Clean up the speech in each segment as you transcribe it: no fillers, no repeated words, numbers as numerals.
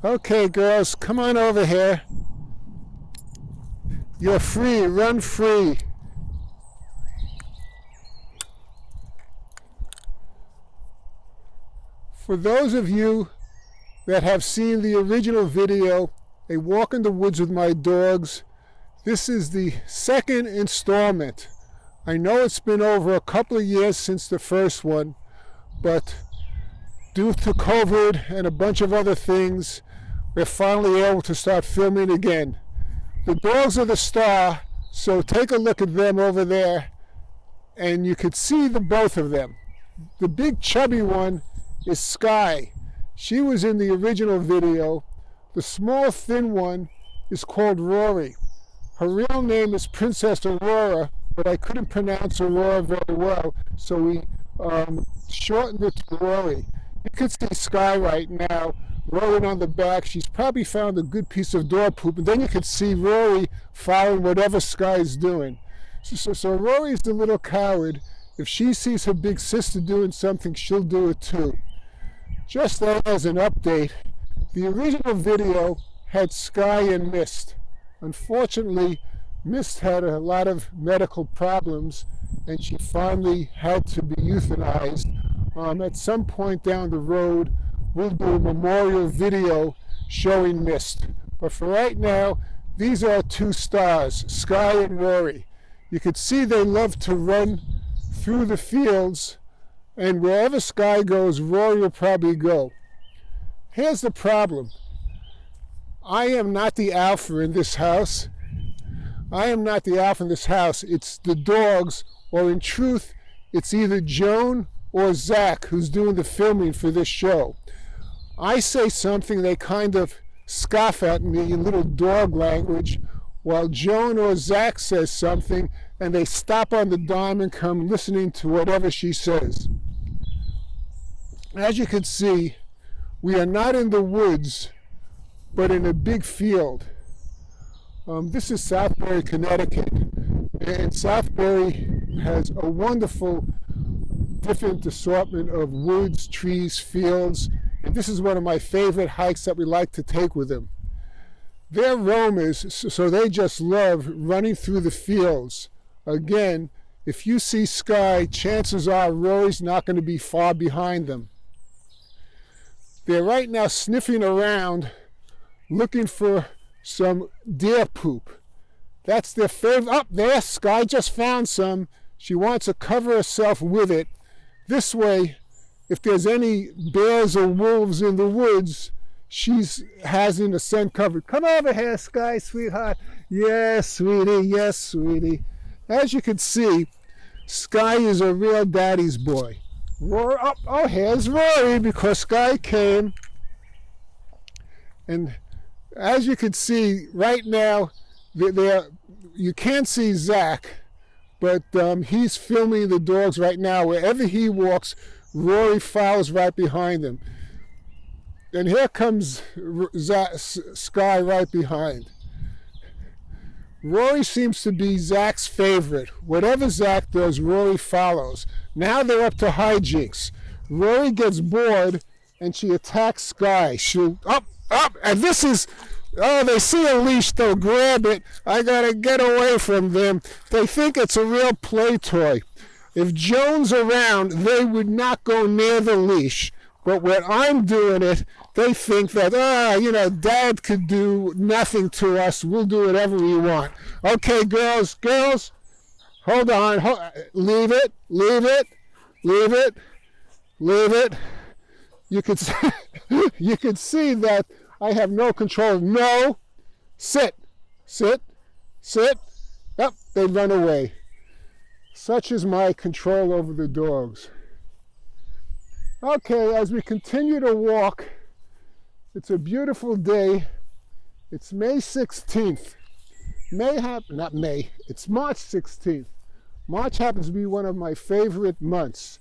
Okay, girls, come on over here. You're free, run free. For those of you that have seen the original video, A Walk in the Woods with My Dogs, this is the second installment. I know it's been over a couple of years since the first one, but due to COVID and a bunch of other things, we're finally able to start filming again. The dogs are the star, so take a look at them over there, and you could see the both of them. The big chubby one is Sky. She was in the original video. The small thin one is called Rory. Her real name is Princess Aurora, but I couldn't pronounce Aurora very well, so we shortened it to Rory. You can see Sky right now rolling on the back. She's probably found a good piece of dog poop, and then you can see Rory following whatever Sky's doing. So Rory's the little coward. If she sees her big sister doing something, she'll do it too. Just as an update, the original video had Sky and Mist. Unfortunately, Mist had a lot of medical problems, and she finally had to be euthanized. At some point down the road, we'll do a memorial video showing Mist. But for right now, these are two stars, Sky and Rory. You could see they love to run through the fields, and wherever Sky goes, Rory will probably go. Here's the problem. I am not the alpha in this house. It's the dogs, or in truth, it's either Joan or Zach who's doing the filming for this show. I say something, they kind of scoff at me in little dog language, while Joan or Zach says something and they stop on the dime and come listening to whatever she says. As you can see, we are not in the woods, but in a big field. This is Southbury, Connecticut, and Southbury has a wonderful different assortment of woods, trees, fields, and this is one of my favorite hikes that we like to take with them. They're roamers, so they just love running through the fields. Again, if you see Sky, chances are Rory's not going to be far behind them. They're right now sniffing around, looking for some deer poop. That's their favorite. Up there, Sky just found some. She wants to cover herself with it. This way, if there's any bears or wolves in the woods, she's hasn't a scent covered. Come over here, Sky, sweetheart. Yes, sweetie. Yes, sweetie. As you can see, Sky is a real daddy's boy. Rory, oh, here's Rory, because Sky came. And as you can see, right now, you can't see Zach, but he's filming the dogs right now. Wherever he walks, Rory follows right behind him. And here comes Sky right behind. Rory seems to be Zach's favorite. Whatever Zach does, Rory follows. Now they're up to hijinks. Rory gets bored and she attacks Sky. She'll up, and this is, oh, they see a leash, they'll grab it. I gotta get away from them. They think it's a real play toy. If Joan's around, they would not go near the leash. But when I'm doing it, they think that, Dad could do nothing to us. We'll do whatever we want. Okay, girls, hold on. Leave it. You can see that I have no control. No, sit. Yep, they run away. Such is my control over the dogs. Okay, as we continue to walk, it's a beautiful day. It's May 16th. It's March 16th. March happens to be one of my favorite months.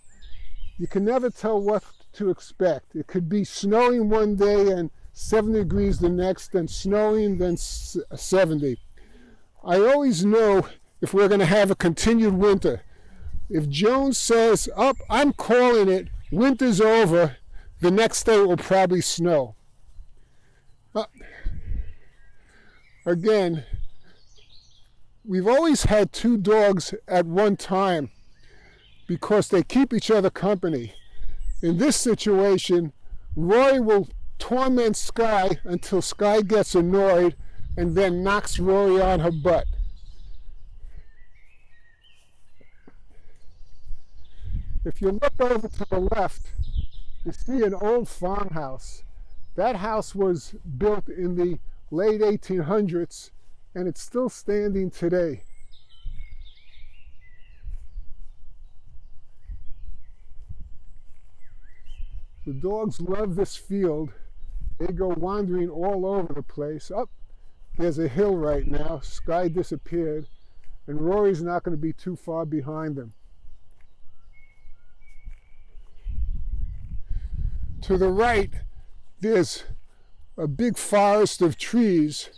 You can never tell what to expect. It could be snowing one day and 70 degrees the next, then snowing, then 70. I always know if we're going to have a continued winter. If Joan says, I'm calling it, winter's over, the next day it will probably snow. Again, we've always had two dogs at one time because they keep each other company. In this situation, Rory will torment Sky until Sky gets annoyed and then knocks Rory on her butt. If you look over to the left, you see an old farmhouse. That house was built in the late 1800s and it's still standing today. The dogs love this field. They go wandering all over the place. Oh, there's a hill right now. Sky disappeared, and Rory's not going to be too far behind them. To the right, there's a big forest of trees.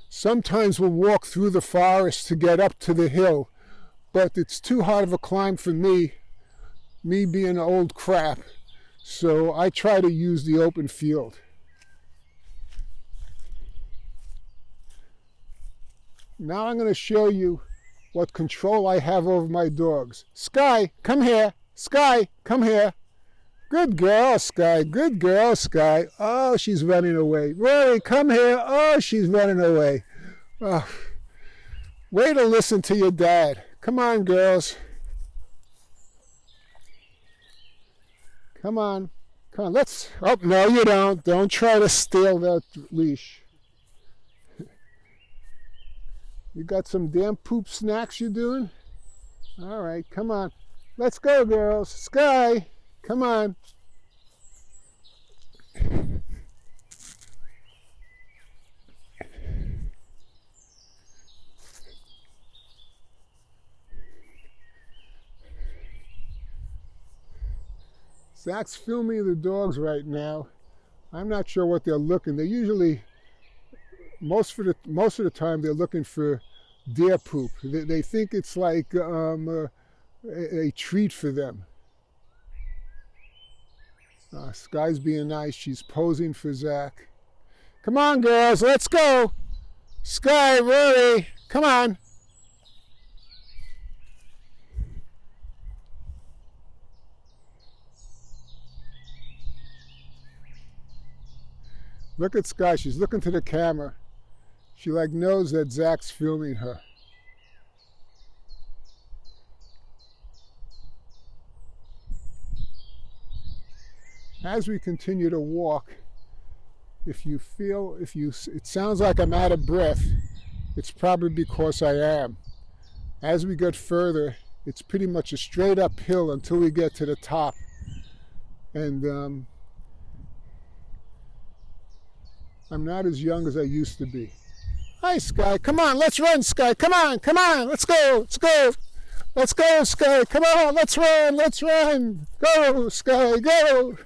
Sometimes we'll walk through the forest to get up to the hill, but it's too hard of a climb for me being an old crap. So I try to use the open field. Now I'm going to show you what control I have over my dogs. Sky, come here. Sky, come here. Good girl, Sky. Good girl, Sky. Oh, she's running away. Rory, come here. Oh, she's running away. Oh. Way to listen to your dad. Come on, girls. Come on. Come on, let's... Oh, no, you don't. Don't try to steal that leash. You got some damn poop snacks you're doing? All right, come on. Let's go, girls. Sky, come on. Zach's filming the dogs right now. I'm not sure what they're looking. They're usually, most of the time, they're looking for deer poop. They think it's like a treat for them. Sky's being nice. She's posing for Zach. Come on, girls, let's go. Sky, Rory, come on. Look at Sky, she's looking to the camera. She knows that Zach's filming her. As we continue to walk, it sounds like I'm out of breath, it's probably because I am. As we get further, it's pretty much a straight uphill until we get to the top. And I'm not as young as I used to be. Hi, Sky. Come on, let's run, Sky. Come on, come on. Let's go, let's go. Let's go, Sky. Come on, let's run, let's run. Go, Sky, go.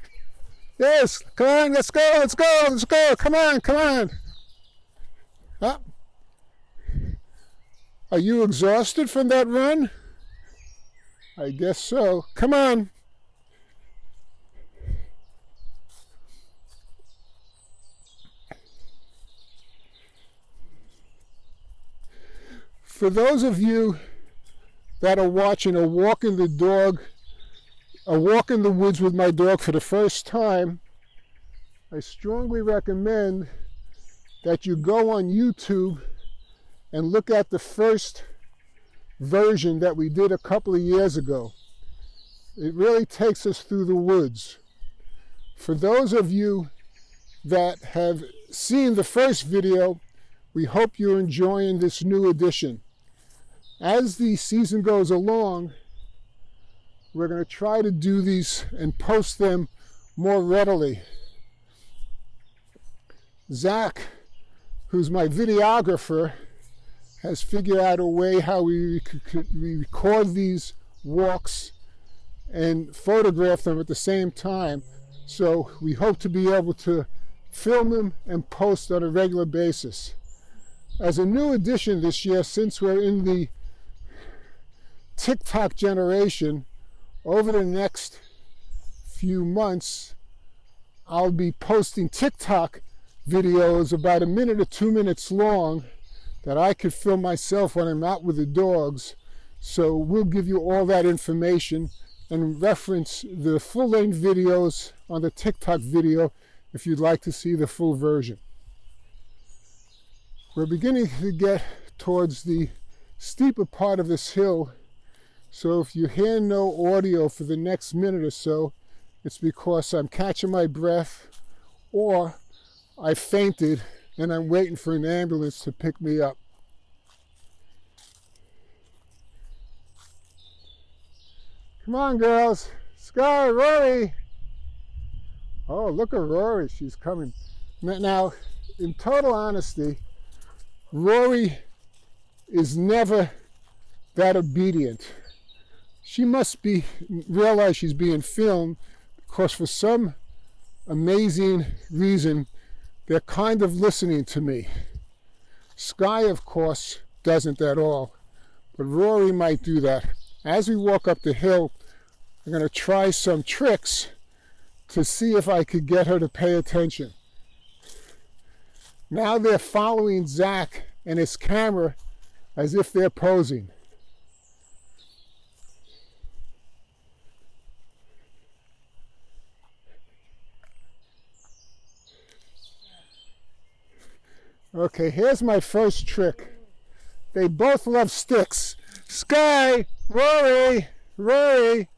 Yes, come on, let's go, let's go, let's go. Come on, come on. Huh? Are you exhausted from that run? I guess so. Come on. For those of you that are watching a walk in the woods with my dog for the first time, I strongly recommend that you go on YouTube and look at the first version that we did a couple of years ago. It really takes us through the woods. For those of you that have seen the first video, we hope you're enjoying this new edition. As the season goes along, we're going to try to do these and post them more readily. Zach, who's my videographer, has figured out a way how we record these walks and photograph them at the same time. So we hope to be able to film them and post on a regular basis. As a new addition this year, since we're in the TikTok generation, over the next few months I'll be posting TikTok videos about 1 minute or 2 minutes long that I could film myself when I'm out with the dogs. So we'll give you all that information and reference the full-length videos on the TikTok video if you'd like to see the full version. We're beginning to get towards the steeper part of this hill, so if you hear no audio for the next minute or so, it's because I'm catching my breath or I fainted and I'm waiting for an ambulance to pick me up. Come on, girls. Sky, Rory. Oh, look at Rory. She's coming. Now, in total honesty, Rory is never that obedient. She must realize she's being filmed because for some amazing reason, they're kind of listening to me. Sky, of course, doesn't at all, but Rory might do that. As we walk up the hill, I'm going to try some tricks to see if I could get her to pay attention. Now they're following Zach and his camera as if they're posing. Okay, here's my first trick. They both love sticks. Sky, Rory, Rory.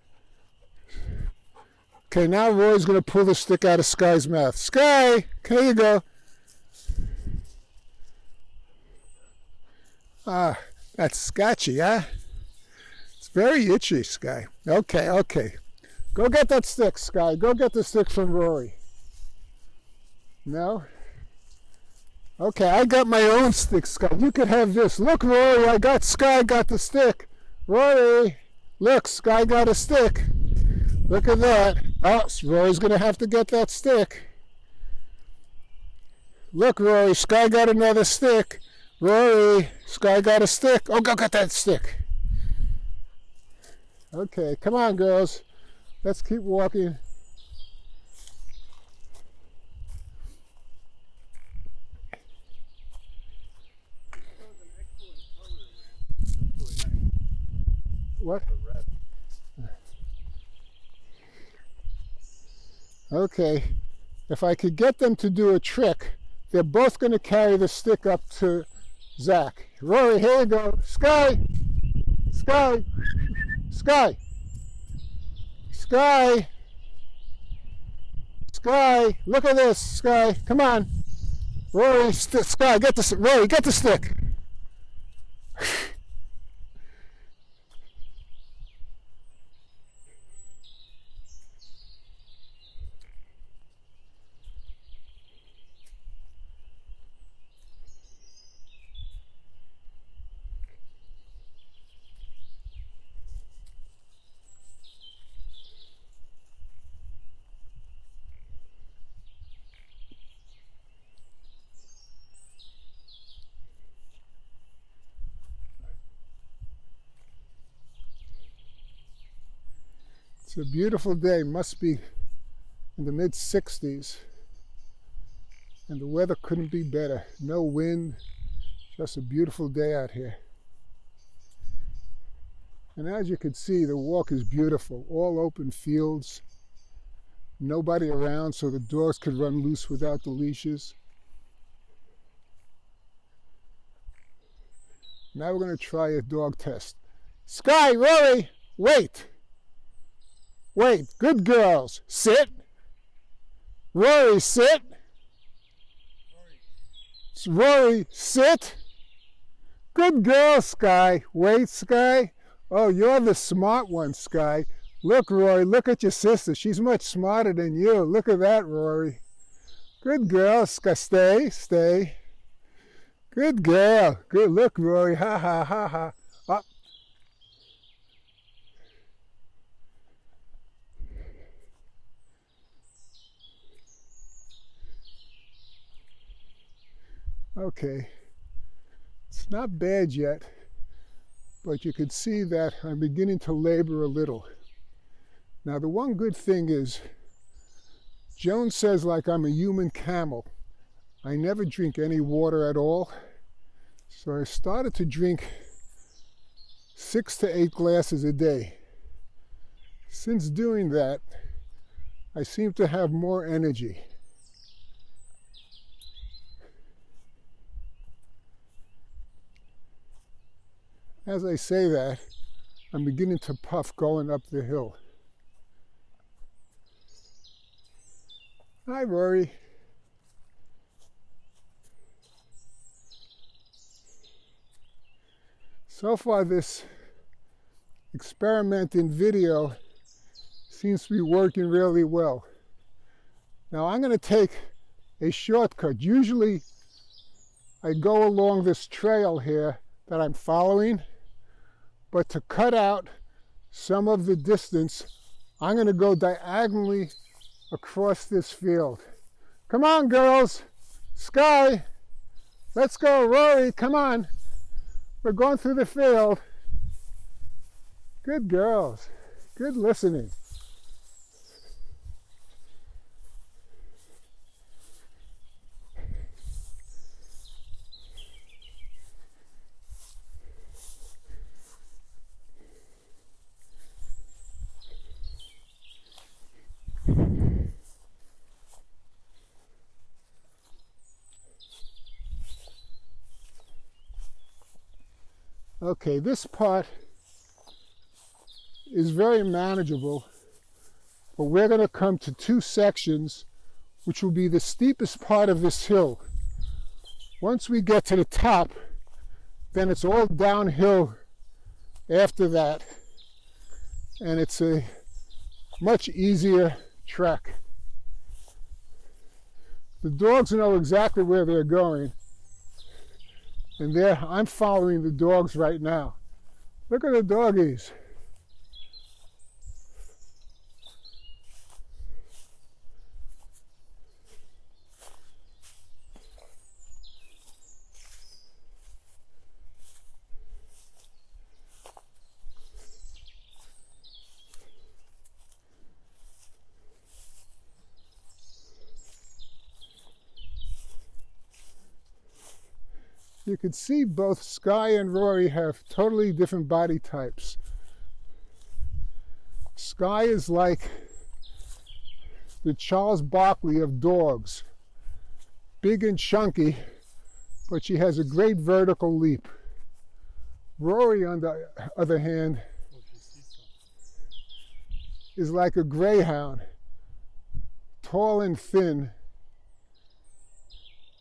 Okay, now Rory's going to pull the stick out of Sky's mouth. Sky, here you go. Ah, that's scratchy, huh? It's very itchy, Sky. Okay, okay. Go get that stick, Sky. Go get the stick from Rory. No? Okay, I got my own stick, Sky. You could have this. Look, Rory, Sky got the stick. Rory, look, Sky got a stick. Look at that. Oh, Rory's going to have to get that stick. Look, Rory, Sky got another stick. Rory, Sky got a stick. Oh, go get that stick. Okay, come on, girls. Let's keep walking. What? Okay, if I could get them to do a trick, they're both going to carry the stick up to Zach. Rory, here you go. Sky! Sky! Sky! Sky! Sky! Look at this, Sky. Come on. Rory, Sky, get the Rory, get the stick. It's a beautiful day, must be in the mid-60s, and the weather couldn't be better. No wind, just a beautiful day out here. And as you can see, the walk is beautiful, all open fields, nobody around so the dogs could run loose without the leashes. Now we're going to try a dog test. Sky, Rory, wait! Wait, good girls. Sit. Rory, sit. Rory, sit. Good girl, Sky. Wait, Sky. Oh, you're the smart one, Sky. Look, Rory, look at your sister. She's much smarter than you. Look at that, Rory. Good girl, Sky. Stay, stay. Good girl. Good. Look, Rory. Ha, ha, ha, ha. Oh. Okay, it's not bad yet, but you can see that I'm beginning to labor a little. Now the one good thing is, Joan says like I'm a human camel. I never drink any water at all. So I started to drink 6 to 8 glasses a day. Since doing that, I seem to have more energy. As I say that, I'm beginning to puff going up the hill. Hi, Rory. So far, this experiment in video seems to be working really well. Now I'm going to take a shortcut. Usually I go along this trail here that I'm following, but to cut out some of the distance, I'm going to go diagonally across this field. Come on, girls. Sky, let's go. Rory, come on. We're going through the field. Good girls. Good listening. Okay, this part is very manageable, but we're going to come to 2 sections which will be the steepest part of this hill. Once we get to the top, then it's all downhill after that, and it's a much easier trek. The dogs know exactly where they're going, and I'm following the dogs right now. Look at the doggies. You can see both Sky and Rory have totally different body types. Sky is like the Charles Barkley of dogs. Big and chunky, but she has a great vertical leap. Rory, on the other hand, is like a greyhound, tall and thin,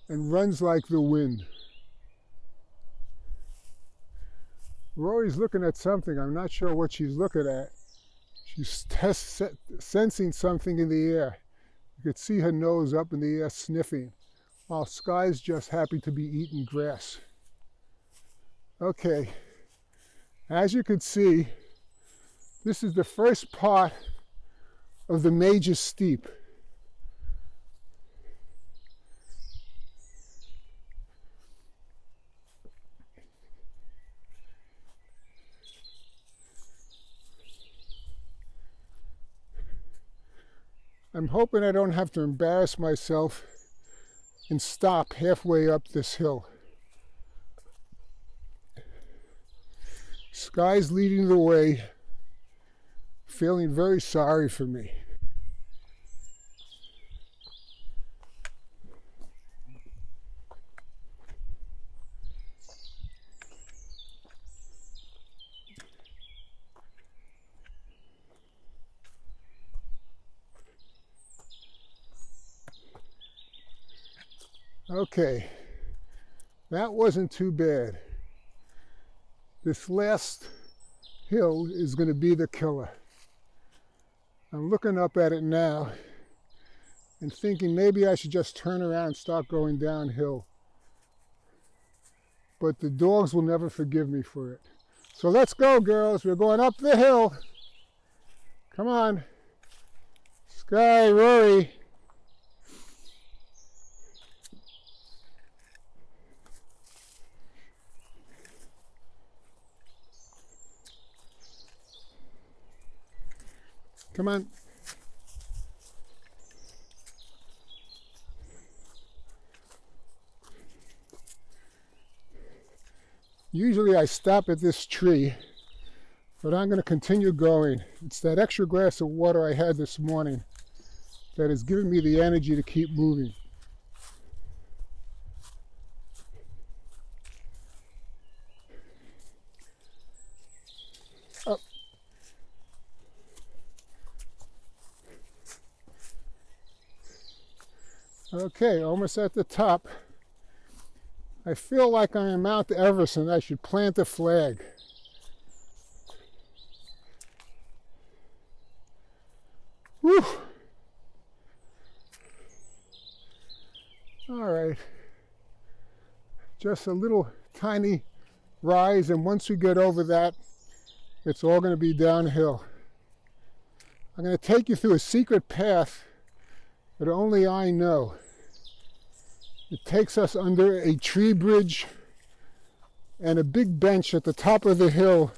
and runs like the wind. Rory's looking at something. I'm not sure what she's looking at. She's sensing something in the air. You could see her nose up in the air sniffing, while Sky's just happy to be eating grass. Okay, as you can see, this is the first part of the major steep. I'm hoping I don't have to embarrass myself and stop halfway up this hill. Sky's leading the way, feeling very sorry for me. Okay, that wasn't too bad. This last hill is going to be the killer. I'm looking up at it now and thinking maybe I should just turn around and start going downhill. But the dogs will never forgive me for it. So let's go, girls. We're going up the hill. Come on. Sky, Rory. Come on. Usually I stop at this tree, but I'm going to continue going. It's that extra glass of water I had this morning that has given me the energy to keep moving. Up. Okay, almost at the top. I feel like I'm in Mount Everest and I should plant a flag. Whew. All right. Just a little tiny rise, and once we get over that, it's all going to be downhill. I'm going to take you through a secret path that only I know. It takes us under a tree bridge and a big bench at the top of the hill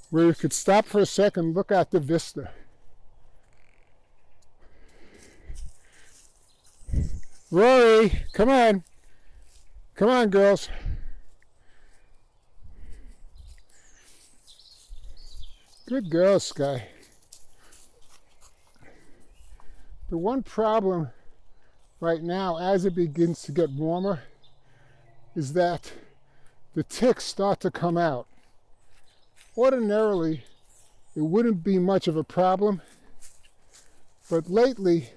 where you could stop for a second, look at the vista. Rory, come on. Come on, girls. Good girl, Sky. The one problem right now, as it begins to get warmer, is that the ticks start to come out. Ordinarily, it wouldn't be much of a problem, but lately,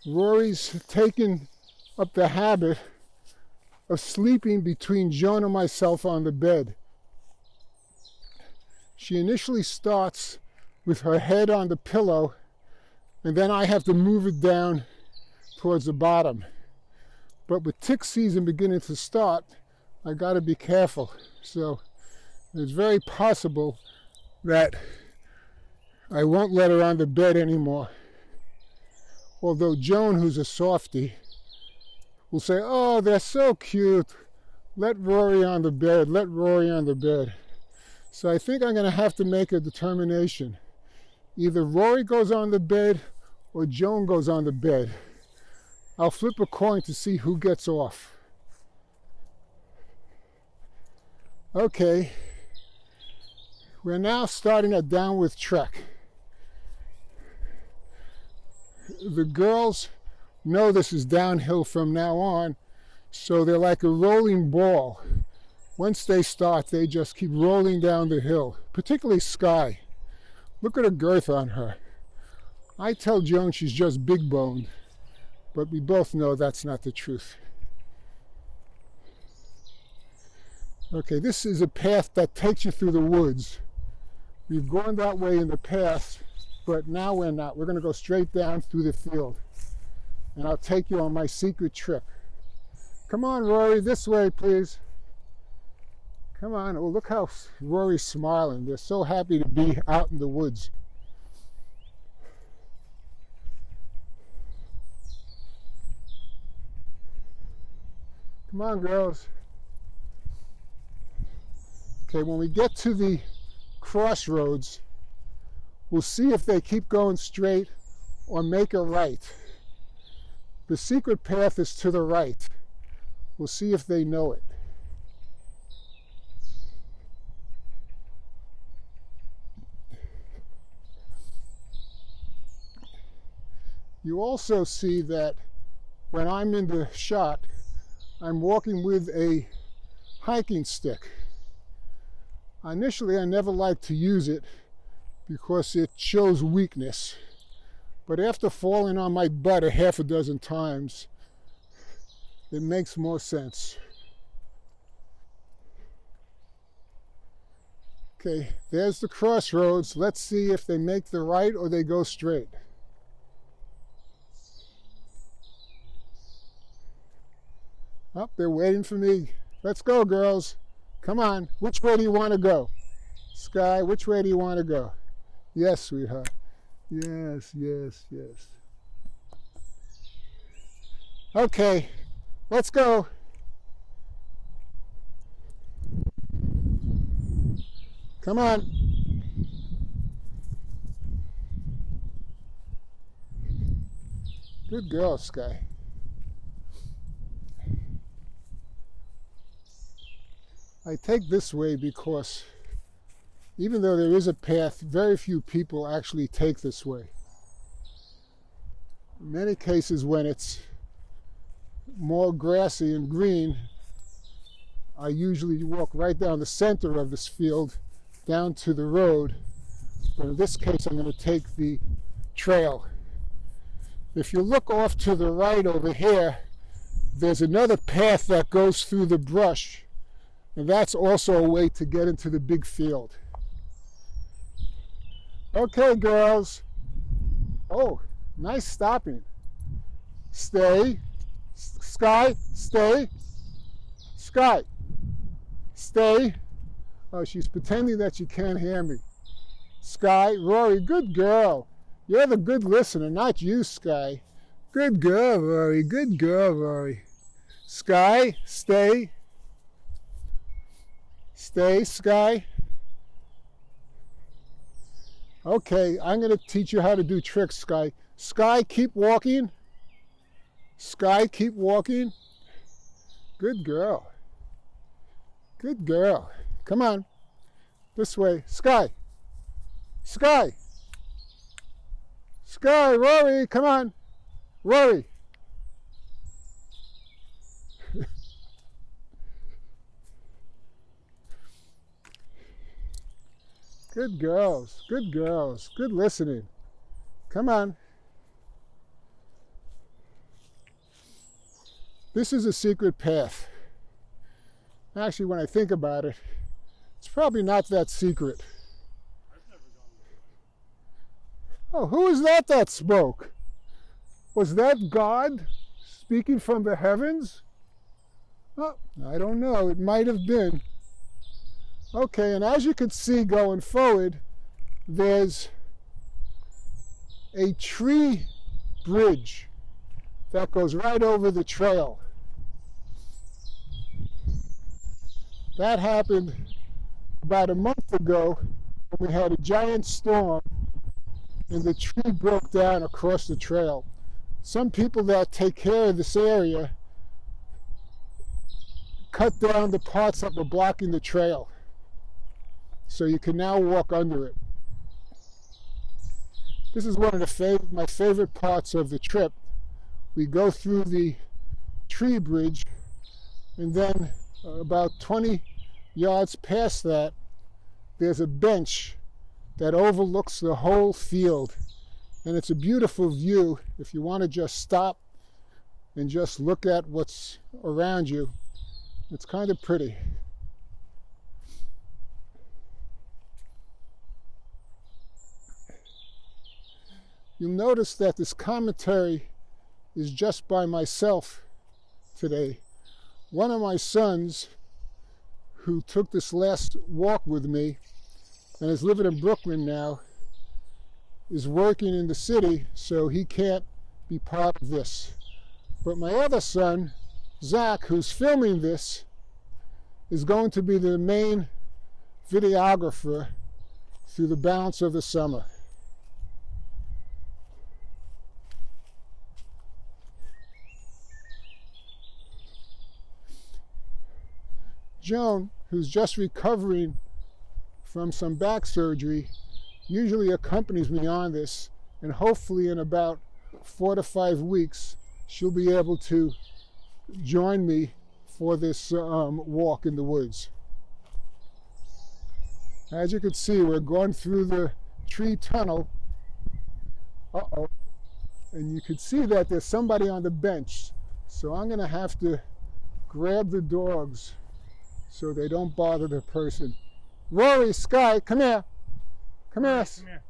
Rory's taken up the habit of sleeping between Joan and myself on the bed. She initially starts with her head on the pillow, and then I have to move it down towards the bottom. But with tick season beginning to start, I got to be careful. So it's very possible that I won't let her on the bed anymore. Although Joan, who's a softie, will say, "Oh, they're so cute. Let Rory on the bed. Let Rory on the bed." So I think I'm going to have to make a determination. Either Rory goes on the bed or Joan goes on the bed. I'll flip a coin to see who gets off. Okay. We're now starting a downward trek. The girls know this is downhill from now on, so they're like a rolling ball. Once they start, they just keep rolling down the hill, particularly Sky. Look at the girth on her. I tell Joan she's just big boned, but we both know that's not the truth. Okay, this is a path that takes you through the woods. We've gone that way in the past, but now we're not. We're going to go straight down through the field, and I'll take you on my secret trip. Come on, Rory, this way, please. Come on. Oh, look how Rory's smiling. They're so happy to be out in the woods. Come on, girls. Okay, when we get to the crossroads, we'll see if they keep going straight or make a right. The secret path is to the right. We'll see if they know it. You also see that when I'm in the shot, I'm walking with a hiking stick. Initially, I never liked to use it because it shows weakness. But after falling on my butt a half a dozen times, it makes more sense. Okay, there's the crossroads. Let's see if they make the right or they go straight. Oh, they're waiting for me. Let's go, girls. Come on. Which way do you want to go? Sky, which way do you want to go? Yes, sweetheart. Yes, yes, yes. Okay, let's go. Come on. Good girl, Sky. I take this way because even though there is a path, very few people actually take this way. In many cases, when it's more grassy and green, I usually walk right down the center of this field down to the road. But in this case, I'm going to take the trail. If you look off to the right over here, there's another path that goes through the brush, and that's also a way to get into the big field. Okay, girls. Oh, nice stopping. Stay. Sky, stay. Sky, stay. Oh, she's pretending that she can't hear me. Sky, Rory, good girl. You're the good listener, not you, Sky. Good girl, Rory. Good girl, Rory. Sky, stay. Stay, Sky. Okay, I'm going to teach you how to do tricks, Sky. Sky, keep walking. Sky, keep walking. Good girl. Good girl. Come on. This way. Sky. Sky. Sky, Rory, come on. Rory. Good girls. Good girls. Good listening. Come on. This is a secret path. Actually, when I think about it, it's probably not that secret. I've never gone there. Oh, who is that spoke? Was that God speaking from the heavens? Oh, I don't know. It might have been. Okay, and as you can see going forward, there's a tree bridge that goes right over the trail. That happened about a month ago when we had a giant storm and the tree broke down across the trail. Some people that take care of this area cut down the parts that were blocking the trail, so you can now walk under it. This is one of my favorite parts of the trip. We go through the tree bridge, and then about 20 yards past that, there's a bench that overlooks the whole field. And it's a beautiful view if you want to just stop and just look at what's around you. It's kind of pretty. You'll notice that this commentary is just by myself today. One of my sons, who took this last walk with me and is living in Brooklyn now, is working in the city, so he can't be part of this. But my other son, Zach, who's filming this, is going to be the main videographer through the balance of the summer. Joan, who's just recovering from some back surgery, usually accompanies me on this, and hopefully in about 4 to 5 weeks she'll be able to join me for this walk in the woods. As you can see, we're going through the tree tunnel. And you can see that there's somebody on the bench, so I'm going to have to grab the dogs so they don't bother the person. Rory, Sky, come here. Come here. Come here.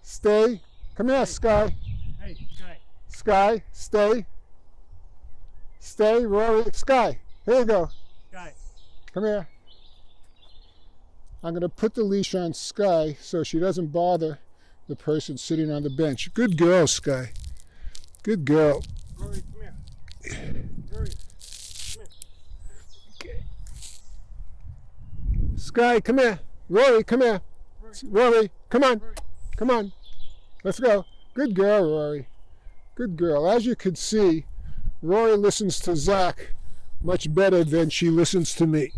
Stay. Come here, Sky. Hey, Sky. Sky, stay. Stay, Rory. Sky, here you go. Sky. Come here. I'm going to put the leash on Sky so she doesn't bother the person sitting on the bench. Good girl, Sky. Good girl. Rory, come here. Rory, come here. Okay. Sky, come here. Rory, come here. Rory, come on. Rory. Come on. Let's go. Good girl, Rory. Good girl. As you can see, Rory listens to Zach much better than she listens to me.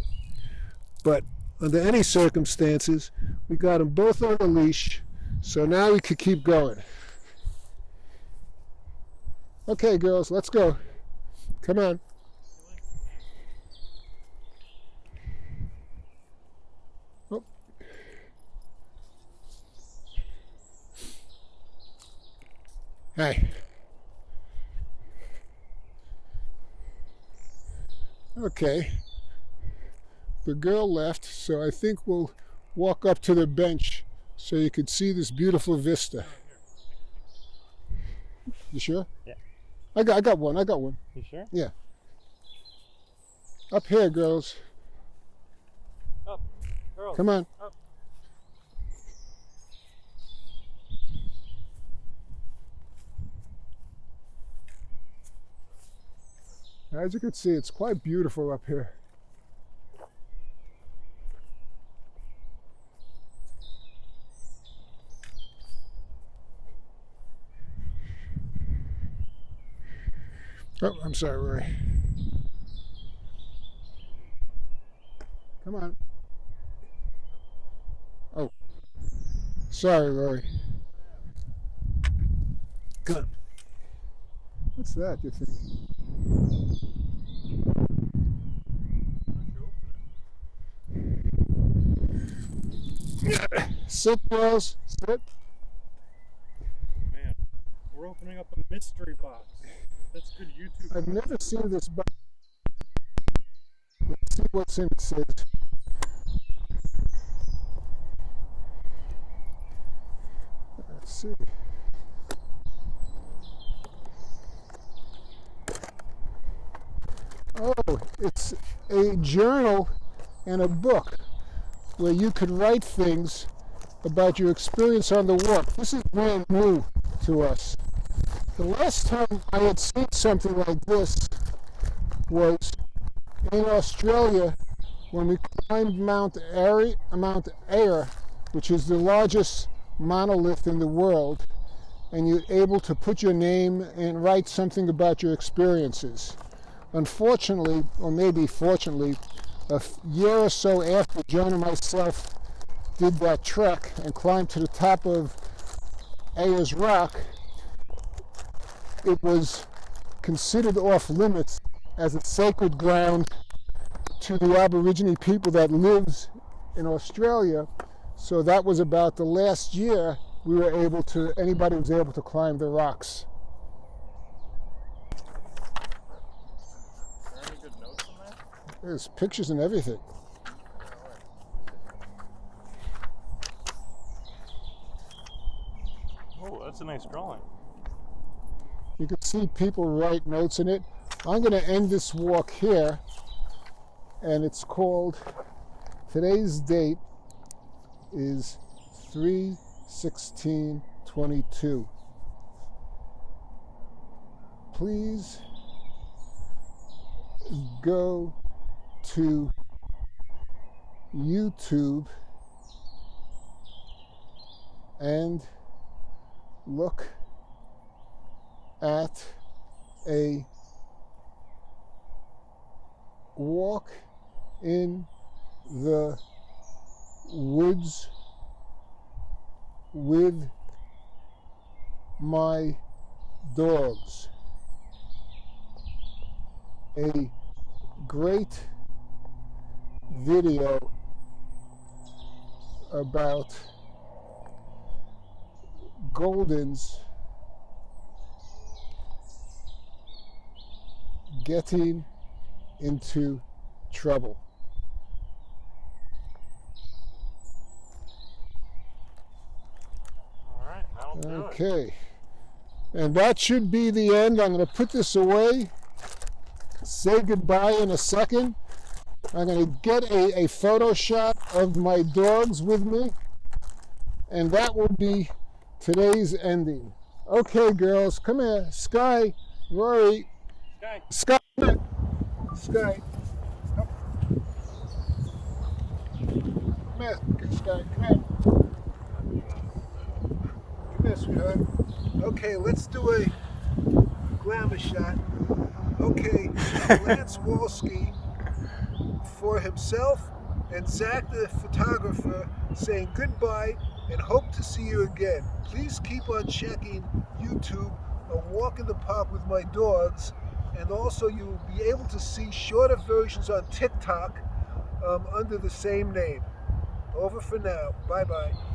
but under any circumstances, we got them both on a leash, so now we could keep going. Okay, girls, let's go. Come on. Oh. Hey. Okay. The girl left, so I think we'll walk up to the bench so you can see this beautiful vista. You sure? Yeah. I got one. You sure? Yeah. Up here, girls. Up. Girls. Come on. Up. As you can see, it's quite beautiful up here. Oh, I'm sorry, Rory. Come on. Oh, sorry, Rory. Come on. What's that, you think? Sit, girls. Sit. Man, we're opening up a mystery box. That's good YouTube. I've never seen this box. Let's see what's in it, says. Let's see. Oh, it's a journal and a book where you could write things about your experience on the walk. This is brand new to us. The last time I had seen something like this was in Australia when we climbed Mount Eyre, which is the largest monolith in the world, and you're able to put your name and write something about your experiences. Unfortunately, or maybe fortunately, a year or so after Joan and myself did that trek and climbed to the top of Ayers Rock, it was considered off limits as a sacred ground to the Aborigine people that lives in Australia. So that was about the last year anybody was able to climb the rocks. Are there any good notes in there? There's pictures and everything. Oh, that's a nice drawing. You can see people write notes in it. I'm going to end this walk here, and it's called, today's date is 3/16/22. Please go to YouTube and look at a walk in the woods with my dogs. A great video about Goldens getting into trouble. All right, that'll do it. Okay. And that should be the end. I'm going to put this away, say goodbye in a second. I'm going to get a photo shot of my dogs with me, and that will be today's ending. Okay, girls, come here. Sky, Rory. Sky. Sky. Sky. Come. Come here, Sky. Come here. Come here, sweetheart. Okay, let's do a glamour shot. Okay, Lance Wolski for himself and Zach the photographer saying goodbye and hope to see you again. Please keep on checking YouTube, A Walk in the Park with My Dogs, and also you will be able to see shorter versions on TikTok under the same name. Over for now. Bye-bye.